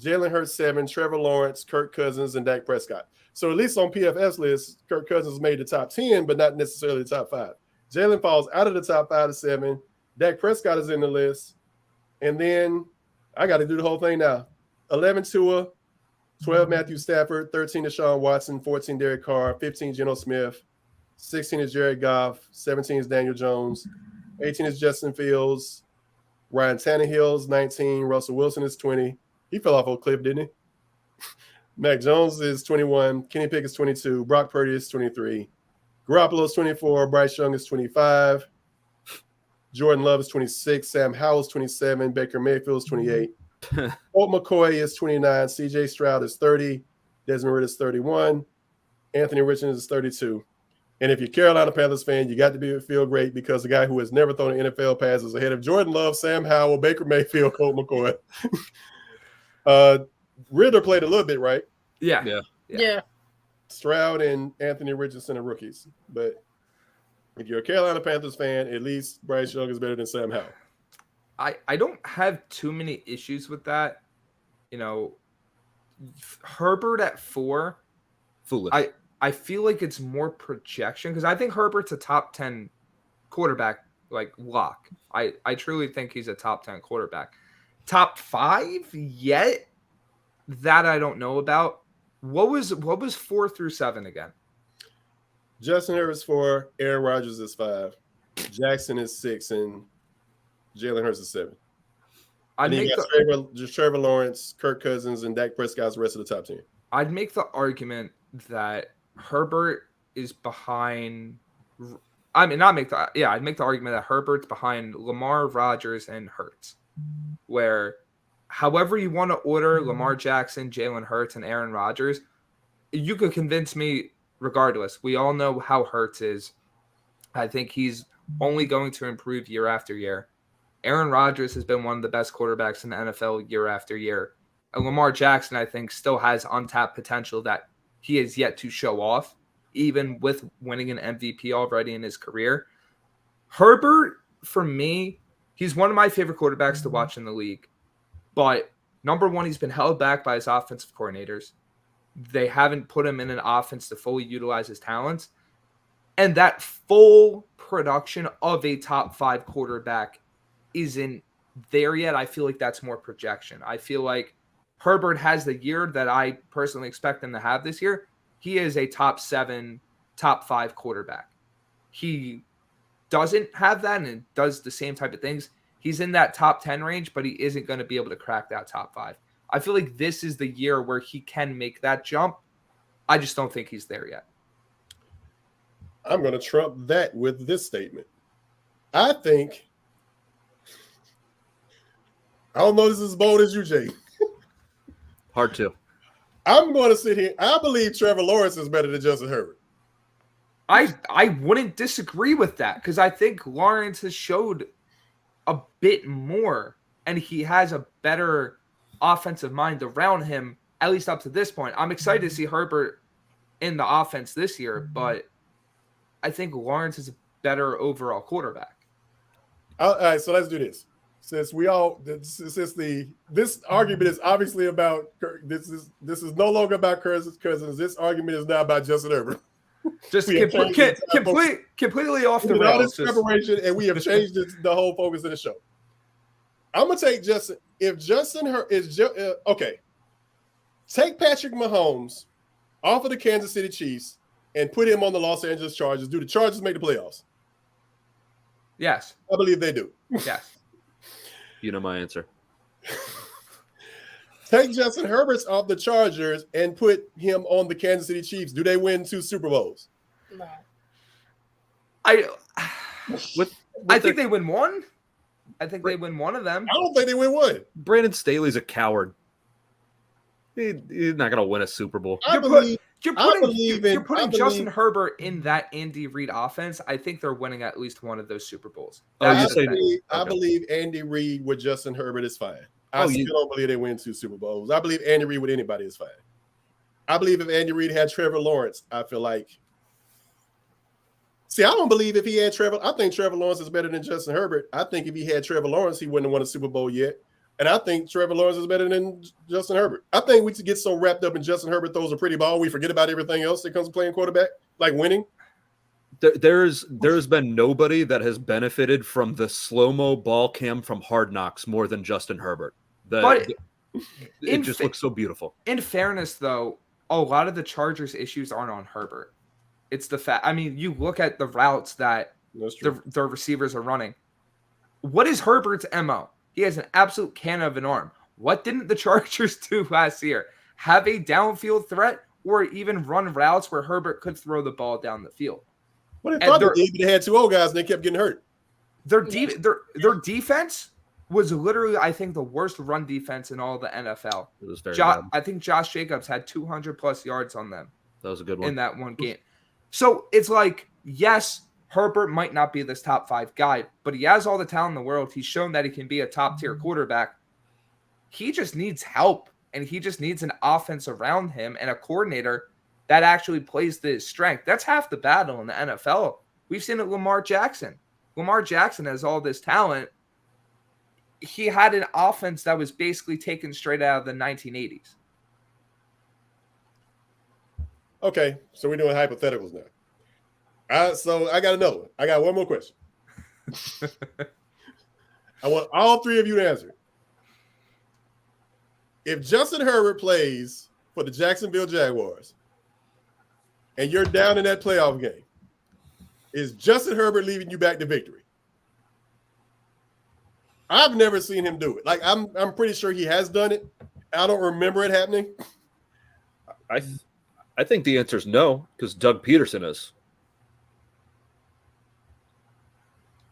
Jalen Hurts 7. Trevor Lawrence, Kirk Cousins, and Dak Prescott. So at least on PFF's list, Kirk Cousins made the top 10, but not necessarily the top 5. Jalen falls out of the top 5 to 7. Dak Prescott is in the list. And then I got to do the whole thing now. 11 Tua, 12 Matthew Stafford, 13 Deshaun Watson, 14 Derek Carr, 15 Geno Smith, 16 is Jared Goff, 17 is Daniel Jones, 18 is Justin Fields, Ryan Tannehill's 19, Russell Wilson is 20. He fell off a cliff, didn't he? Mac Jones is 21, Kenny Pickett is 22, Brock Purdy is 23, Garoppolo is 24, Bryce Young is 25, Jordan Love is 26, Sam Howell is 27, Baker Mayfield is 28, Colt McCoy is 29, CJ Stroud is 30, Desmond Ridder is 31, Anthony Richardson is 32. And if you're a Carolina Panthers fan, you got to feel great because the guy who has never thrown an NFL pass is ahead of Jordan Love, Sam Howell, Baker Mayfield, Colt McCoy. Ridder played a little bit, right? Yeah. Stroud and Anthony Richardson are rookies. But if you're a Carolina Panthers fan, at least Bryce Young is better than Sam Howell. I don't have too many issues with that. Herbert at 4. Foolish. I feel like it's more projection because I think Herbert's a top 10 quarterback, lock. I truly think he's a top 10 quarterback. Top 5 yet? That I don't know about. What was 4 through 7 again? Justin Herbert's 4, Aaron Rodgers is 5, Jackson is 6, and Jalen Hurts is 7. And you got Trevor Lawrence, Kirk Cousins, and Dak Prescott's the rest of the top 10. I'd make the argument that Herbert is behind. I'd make the argument that Herbert's behind Lamar, Rodgers, and Hurts. Where, however you want to order Lamar Jackson, Jalen Hurts, and Aaron Rodgers, you could convince me regardless. We all know how Hurts is. I think he's only going to improve year after year. Aaron Rodgers has been one of the best quarterbacks in the NFL year after year. And Lamar Jackson, I think, still has untapped potential that he has yet to show off, even with winning an MVP already in his career. Herbert, for me, he's one of my favorite quarterbacks to watch in the league. But Number one, he's been held back by his offensive coordinators. They haven't put him in an offense to fully utilize his talents. And that full production of a top 5 quarterback isn't there yet. I feel like that's more projection. I feel like Herbert has the year that I personally expect him to have this year. He is a top 7, top 5 quarterback. He doesn't have that and does the same type of things. He's in that top 10 range, but he isn't going to be able to crack that top 5. I feel like this is the year where he can make that jump. I just don't think he's there yet. I'm going to trump that with this statement. I think, I don't know if this is as bold as you, Jay. Hard to. I'm going to sit here. I believe Trevor Lawrence is better than Justin Herbert. I wouldn't disagree with that because I think Lawrence has showed a bit more and he has a better offensive mind around him, at least up to this point. I'm excited to see Herbert in the offense this year, but I think Lawrence is a better overall quarterback. All right, so let's do this. Since this argument is obviously about this is no longer about Kirk Cousins. This argument is now about Justin Herbert. Just completely off the rails. All this preparation, and we have changed the whole focus of the show. I'm gonna take Justin. If Justin is okay, take Patrick Mahomes off of the Kansas City Chiefs and put him on the Los Angeles Chargers. Do the Chargers make the playoffs? Yes, I believe they do. Yes. You know my answer. Take Justin Herbert off the Chargers and put him on the Kansas City Chiefs. Do they win 2 Super Bowls? No. I think they win one. I think they win one of them. I don't think they win one. Brandon Staley's a coward. He's not going to win a Super Bowl. You're putting Justin Herbert in that Andy Reid offense. I think they're winning at least one of those Super Bowls. I believe Andy Reid with Justin Herbert is fine. I still don't believe they win 2 Super Bowls. I believe Andy Reid with anybody is fine. I believe if Andy Reid had Trevor Lawrence, I feel like. See, I don't believe if he had Trevor. I think Trevor Lawrence is better than Justin Herbert. I think if he had Trevor Lawrence, he wouldn't have won a Super Bowl yet. And I think Trevor Lawrence is better than Justin Herbert. I think we get so wrapped up in Justin Herbert throws a pretty ball, we forget about everything else that comes to playing quarterback, like winning. There's been nobody that has benefited from the slow-mo ball cam from Hard Knocks more than Justin Herbert. It just looks so beautiful. In fairness, though, a lot of the Chargers' issues aren't on Herbert. It's the fact. I mean, you look at the routes that the receivers are running. What is Herbert's MO? He has an absolute cannon of an arm. What didn't the Chargers do last year? Have a downfield threat or even run routes where Herbert could throw the ball down the field? Well, they thought they had 2 old guys and they kept getting hurt. Their defense was literally, I think, the worst run defense in all the NFL. It was very bad. I think Josh Jacobs had 200-plus yards on them. That was a good one. In that one game. So it's like, yes, Herbert might not be this top 5 guy, but he has all the talent in the world. He's shown that he can be a top-tier quarterback. He just needs help, and he just needs an offense around him and a coordinator that actually plays to his strength. That's half the battle in the NFL. We've seen it with Lamar Jackson. Lamar Jackson has all this talent. He had an offense that was basically taken straight out of the 1980s. Okay, so we're doing hypotheticals now. So I got another one. I got one more question. I want all 3 of you to answer. If Justin Herbert plays for the Jacksonville Jaguars and you're down in that playoff game, is Justin Herbert leading you back to victory? I've never seen him do it. Like I'm pretty sure he has done it. I don't remember it happening. I think the answer is no, because Doug Peterson is.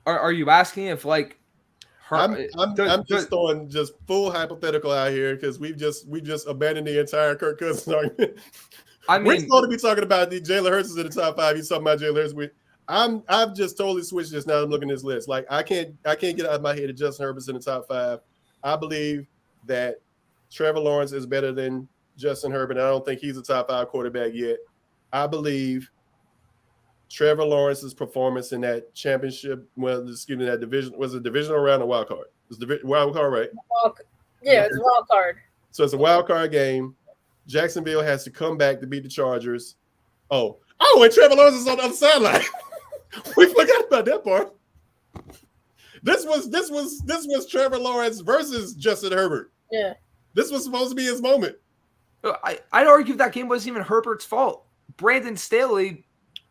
Are you asking if like I'm just throwing just full hypothetical out here because we've just abandoned the entire Kirk Cousins argument. I mean, we're supposed to be talking about the Jalen Hurts is in the top 5. He's talking about Jalen Hurts. I've just totally switched this now. I'm looking at this list. Like I can't get out of my head that Justin Herbert's in the top 5. I believe that Trevor Lawrence is better than Justin Herbert. I don't think he's a top 5 quarterback yet. I believe Trevor Lawrence's performance in that championship, that division, was a divisional round or wild card? It was wild card, right? Yeah, it's a wild card. So it's a wild card game. Jacksonville has to come back to beat the Chargers. Oh, and Trevor Lawrence is on the other sideline. We forgot about that part. This was Trevor Lawrence versus Justin Herbert. Yeah. This was supposed to be his moment. I'd argue that game wasn't even Herbert's fault. Brandon Staley,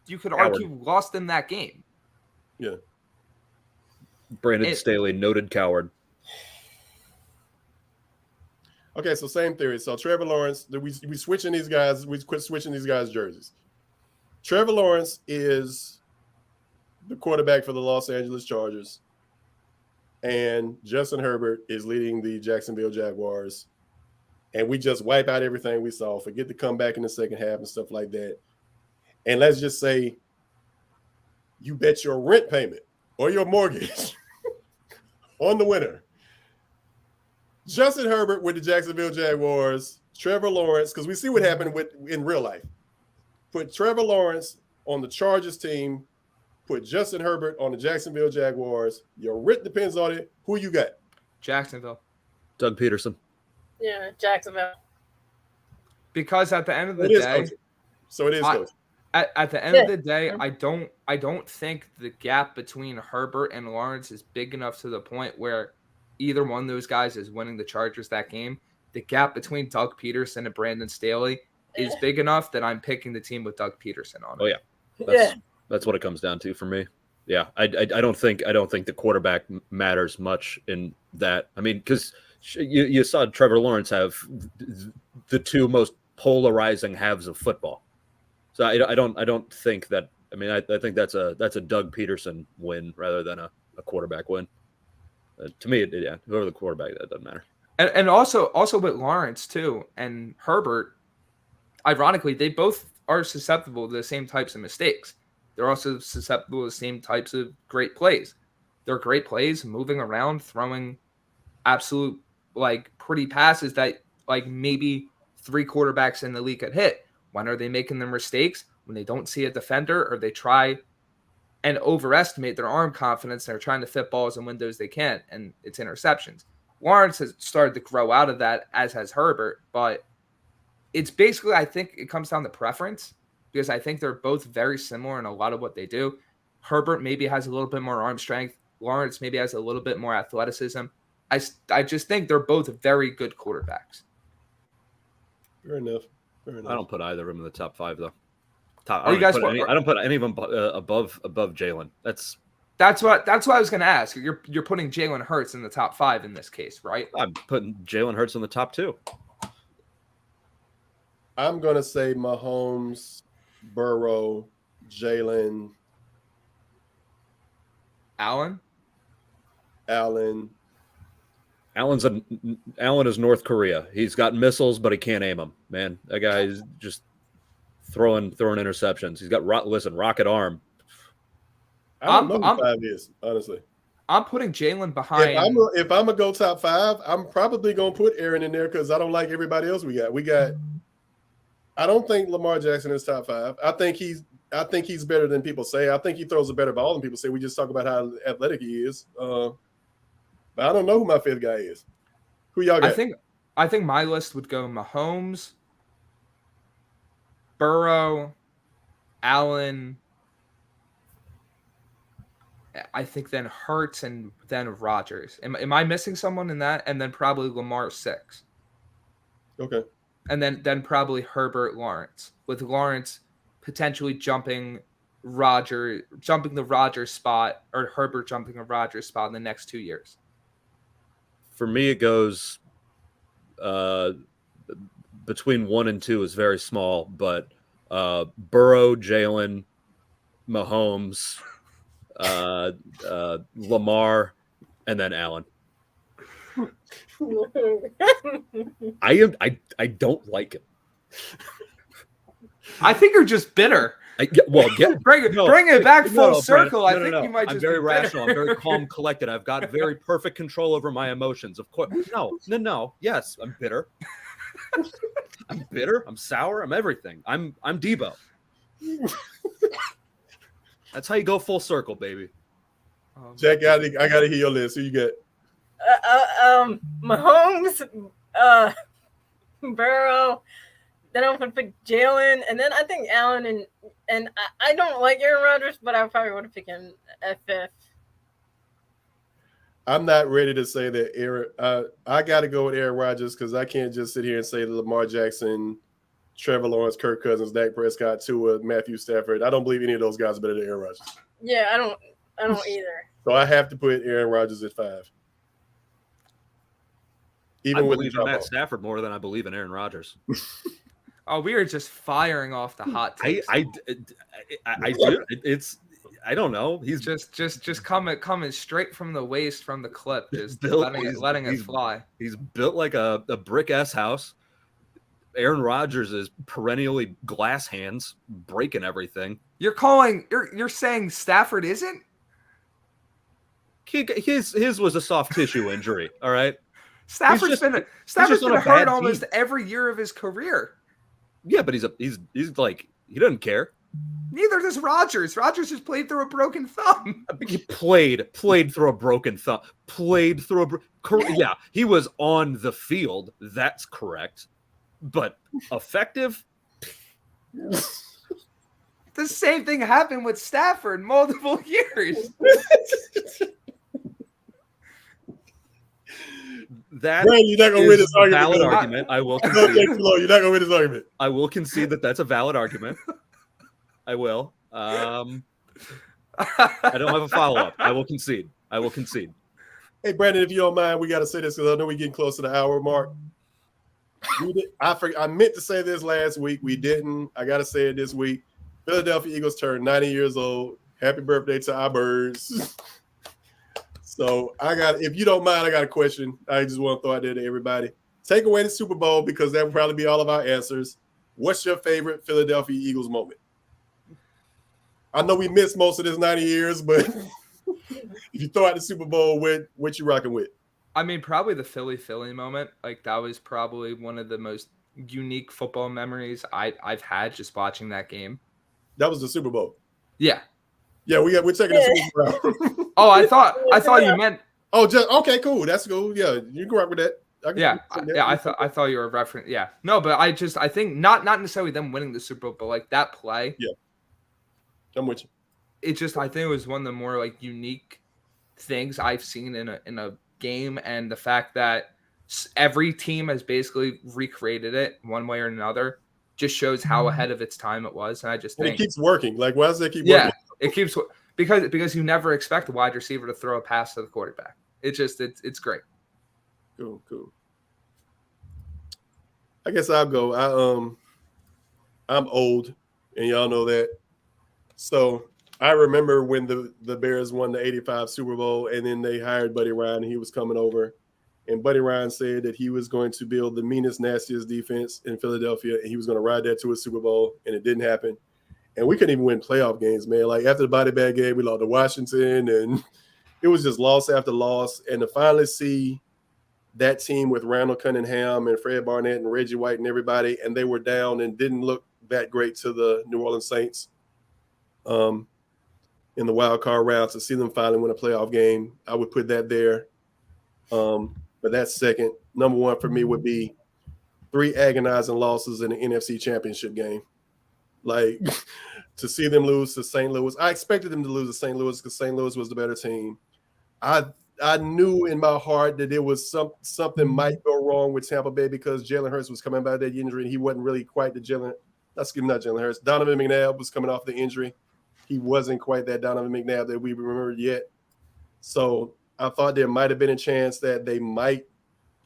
you could argue, lost in that game. Yeah. Brandon Staley, noted coward. Okay, so same theory. So Trevor Lawrence, we switching these guys. We quit switching these guys' jerseys. Trevor Lawrence is the quarterback for the Los Angeles Chargers, and Justin Herbert is leading the Jacksonville Jaguars. And we just wipe out everything we saw, forget to come back in the second half and stuff like that. And let's just say you bet your rent payment or your mortgage on the winner. Justin Herbert with the Jacksonville Jaguars, Trevor Lawrence, because we see what happened in real life. Put Trevor Lawrence on the Chargers team, put Justin Herbert on the Jacksonville Jaguars. Your rent depends on it. Who you got? Jacksonville. Doug Peterson. Yeah, Jacksonville. Because at the end of the day, so it is coaching. At the end of the day, I don't think the gap between Herbert and Lawrence is big enough to the point where either one of those guys is winning the Chargers that game. The gap between Doug Peterson and Brandon Staley is big enough that I'm picking the team with Doug Peterson on it. Oh yeah, that's what it comes down to for me. Yeah, I don't think the quarterback matters much in that. I mean, because you saw Trevor Lawrence have the two most polarizing halves of football. So I don't think that. I mean, I think that's a Doug Peterson win rather than a quarterback win. To me, whoever the quarterback, that doesn't matter. And also with Lawrence too and Herbert, ironically, they both are susceptible to the same types of mistakes. They're also susceptible to the same types of great plays. They're great plays, moving around, throwing absolute pretty passes that maybe 3 quarterbacks in the league could hit. When are they making their mistakes? When they don't see a defender or they try and overestimate their arm confidence. They're trying to fit balls in windows they can't, and it's interceptions. Lawrence has started to grow out of that, as has Herbert, but it's basically, I think it comes down to preference, because I think they're both very similar in a lot of what they do. Herbert maybe has a little bit more arm strength. Lawrence maybe has a little bit more athleticism. I just think they're both very good quarterbacks. Fair enough. I don't put either of them in the top 5 though. I don't put any of them above Jalen. That's what I was going to ask. You're putting Jalen Hurts in the top 5 in this case, right? I'm putting Jalen Hurts in the top 2. I'm going to say Mahomes, Burrow, Jalen, Allen. Allen is North Korea. He's got missiles, but he can't aim them. Man, that guy is just throwing interceptions. He's got rocket arm. I don't know who 5 is, honestly. I'm putting Jalen behind. If I'm gonna go top 5, I'm probably gonna put Aaron in there because I don't like everybody else we got. I don't think Lamar Jackson is top 5. I think he's better than people say. I think he throws a better ball than people say. We just talk about how athletic he is. But I don't know who my 5th guy is. Who y'all got? I think my list would go Mahomes, Burrow, Allen. I think then Hurts and then Rodgers. Am I missing someone in that? And then probably Lamar 6. Okay. And then probably Herbert, Lawrence, with Lawrence potentially jumping the Rodgers spot, or Herbert jumping a Rodgers spot in the next 2 years. For me, it goes between 1 and 2 is very small, but Burrow, Jalen, Mahomes, Lamar, and then Allen. I don't like it. I think you're just bitter. Bring it back full circle. I think you might just. I'm very be rational. bitter. I'm very calm, collected. I've got very perfect control over my emotions. Of course, no. Yes, I'm bitter. I'm bitter. I'm sour. I'm everything. I'm Deebo. That's how you go full circle, baby. Jack, I got to hear your list. Who you got? Mahomes, Burrow. Then I'm gonna pick Jalen, and then I think Allen and I don't like Aaron Rodgers, but I probably would have picked him at 5th. I'm not ready to say that Aaron. I got to go with Aaron Rodgers because I can't just sit here and say Lamar Jackson, Trevor Lawrence, Kirk Cousins, Dak Prescott, Tua, Matthew Stafford. I don't believe any of those guys are better than Aaron Rodgers. Yeah, I don't either. So I have to put Aaron Rodgers at 5. I believe in Matt Stafford more than I believe in Aaron Rodgers. Oh, we are just firing off the hot takes. I do. I don't know. He's just coming straight from the waist from the clip, just letting it fly. He's built like a brick ass house. Aaron Rodgers is perennially glass hands, breaking everything. You're saying Stafford isn't? His was a soft tissue injury. All right. Stafford's been hurt almost every year of his career. Yeah, but he's like, he doesn't care. Neither does Rodgers. Rodgers just played through a broken thumb. He played through a broken thumb. Yeah, he was on the field. That's correct. But effective? The same thing happened with Stafford multiple years. That you're not gonna win this argument. Valid argument. I will concede. You're not gonna win this argument. I will concede that's a valid argument. I will. I don't have a follow-up. I will concede. Hey, Brandon, if you don't mind, we got to say this because I know we're getting close to the hour mark. I meant to say this last week. We didn't. I got to say it this week. Philadelphia Eagles turned 90 years old. Happy birthday to our birds. So if you don't mind, I got a question. I just want to throw it there to everybody. Take away the Super Bowl because that would probably be all of our answers. What's your favorite Philadelphia Eagles moment? I know we missed most of this 90 years, but if you throw out the Super Bowl, what you rocking with? I mean, probably the Philly moment. Like, that was probably one of the most unique football memories I've had just watching that game. That was the Super Bowl. Yeah. Yeah, we're taking the Super Bowl. Oh, I thought you meant. Oh, just okay, cool. That's cool. Yeah, you can rock with that. I thought you were referencing. Yeah, no, but I think not necessarily them winning the Super Bowl, but like that play. Yeah, I'm with you. I think it was one of the more like unique things I've seen in a game, and the fact that every team has basically recreated it one way or another just shows how ahead of its time it was. And I just think it keeps working. Like, why does it keep working? Yeah, it keeps because you never expect a wide receiver to throw a pass to the quarterback. It's great. Cool. I guess I'll go. I'm old, and y'all know that. So I remember when the Bears won the 85 Super Bowl, and then they hired Buddy Ryan, and he was coming over. And Buddy Ryan said that he was going to build the meanest, nastiest defense in Philadelphia, and he was going to ride that to a Super Bowl, and it didn't happen. And we couldn't even win playoff games, man. Like, after the body bag game, we lost to Washington, and it was just loss after loss. And to finally see that team with Randall Cunningham and Fred Barnett and Reggie White and everybody, and they were down and didn't look that great to the New Orleans Saints in the wild card round, to see them finally win a playoff game, I would put that there. But that's second. Number one for me would be 3 agonizing losses in the NFC Championship game. Like, to see them lose to St. Louis. I expected them to lose to St. Louis because St. Louis was the better team. I knew in my heart that there was something might go wrong with Tampa Bay because Jalen Hurts was coming back that injury, and he wasn't really quite the not Jalen Hurts. Donovan McNabb was coming off the injury. He wasn't quite that Donovan McNabb that we remember yet. So I thought there might have been a chance that they might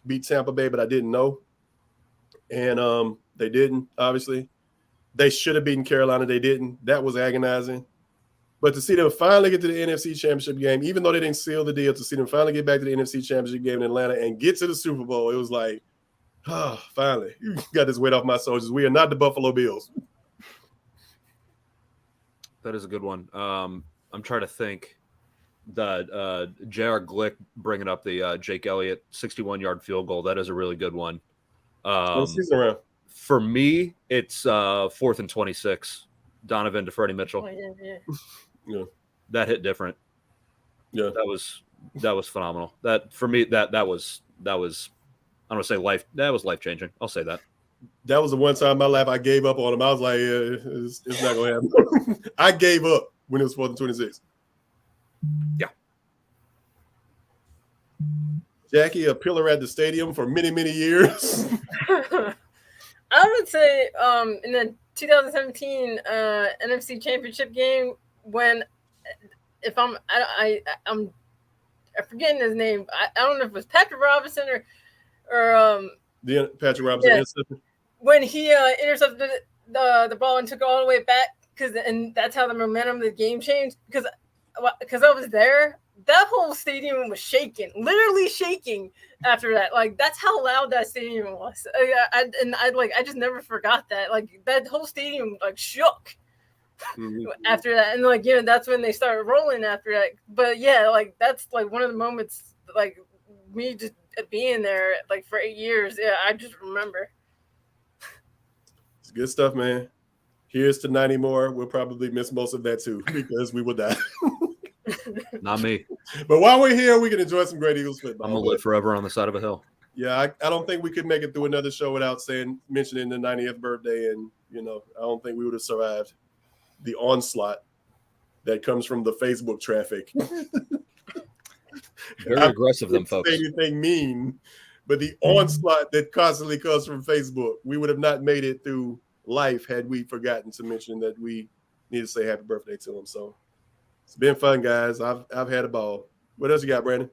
beat Tampa Bay, but I didn't know. And they didn't, obviously. They should have beaten Carolina. They didn't. That was agonizing. But to see them finally get to the NFC Championship game, even though they didn't seal the deal, to see them finally get back to the NFC Championship game in Atlanta and get to the Super Bowl, it was like, finally. You got this weight off my shoulders. We are not the Buffalo Bills. That is a good one. I'm trying to think. The J.R. Glick bringing up the Jake Elliott 61-yard field goal. That is a really good one. Season around. For me, it's 4th and 26. Donovan to Freddie Mitchell. Oh, yeah. Yeah. That hit different. Yeah. That was phenomenal. That for me, that was I don't want to say that was life changing. I'll say that. That was the one time in my life I gave up on him. I was like, it's not gonna happen. I gave up when it was 4th and 26. Yeah. Jackie, a pillar at the stadium for many, many years. I would say in the 2017 NFC Championship game when I'm forgetting his name. I don't know if it was Patrick Robinson or Patrick Robinson. Yeah. When he intercepted the ball and took it all the way back and that's how the momentum of the game changed because I was there. That whole stadium was shaking, literally shaking after that. Like that's how loud that stadium was. I just never forgot that. Like that whole stadium like shook after that, and that's when they started rolling after that. But yeah, like that's like one of the moments like me just being there like for 8 years. Yeah, I just remember. It's good stuff, man. Here's to 90 more. We'll probably miss most of that too because we will die. Not me. But while we're here, we can enjoy some great Eagles football. I'm gonna live forever on the side of a hill. Yeah, I don't think we could make it through another show without mentioning the 90th birthday, and I don't think we would have survived the onslaught that comes from the Facebook traffic. Very aggressive, them folks. Anything mean, but the onslaught that constantly comes from Facebook, we would have not made it through life had we forgotten to mention that we need to say happy birthday to him. So it's been fun, guys. I've had a ball. What else you got, Brandon?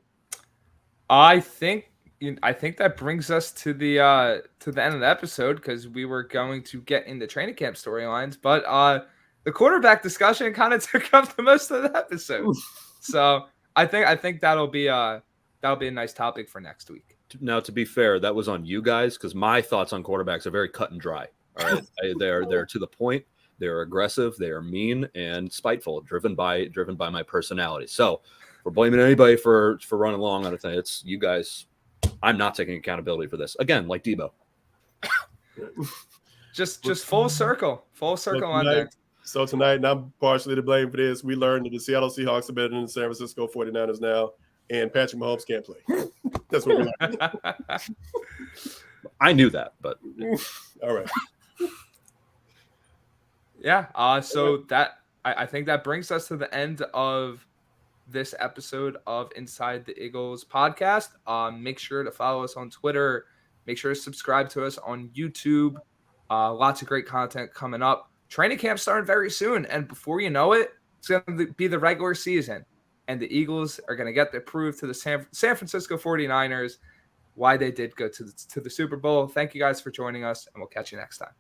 I think that brings us to the end of the episode because we were going to get into training camp storylines, but the quarterback discussion kind of took up the most of the episode. So I think that'll be a nice topic for next week. Now, to be fair, that was on you guys because my thoughts on quarterbacks are very cut and dry. All right, they're to the point. They're aggressive. They are mean and spiteful, driven by my personality. So, if we're blaming anybody for running long on a thing, it's you guys. I'm not taking accountability for this. Again, like Deebo. just full circle on there. So tonight, and I'm partially to blame for this, we learned that the Seattle Seahawks are better than the San Francisco 49ers now, and Patrick Mahomes can't play. That's what we learned. I knew that, but all right. Yeah. So that I think that brings us to the end of this episode of Inside the Iggles podcast. Make sure to follow us on Twitter. Make sure to subscribe to us on YouTube. Lots of great content coming up. Training camp starting very soon, and before you know it, it's going to be the regular season, and the Eagles are going to get to prove to the San Francisco 49ers why they did go to the Super Bowl. Thank you guys for joining us, and we'll catch you next time.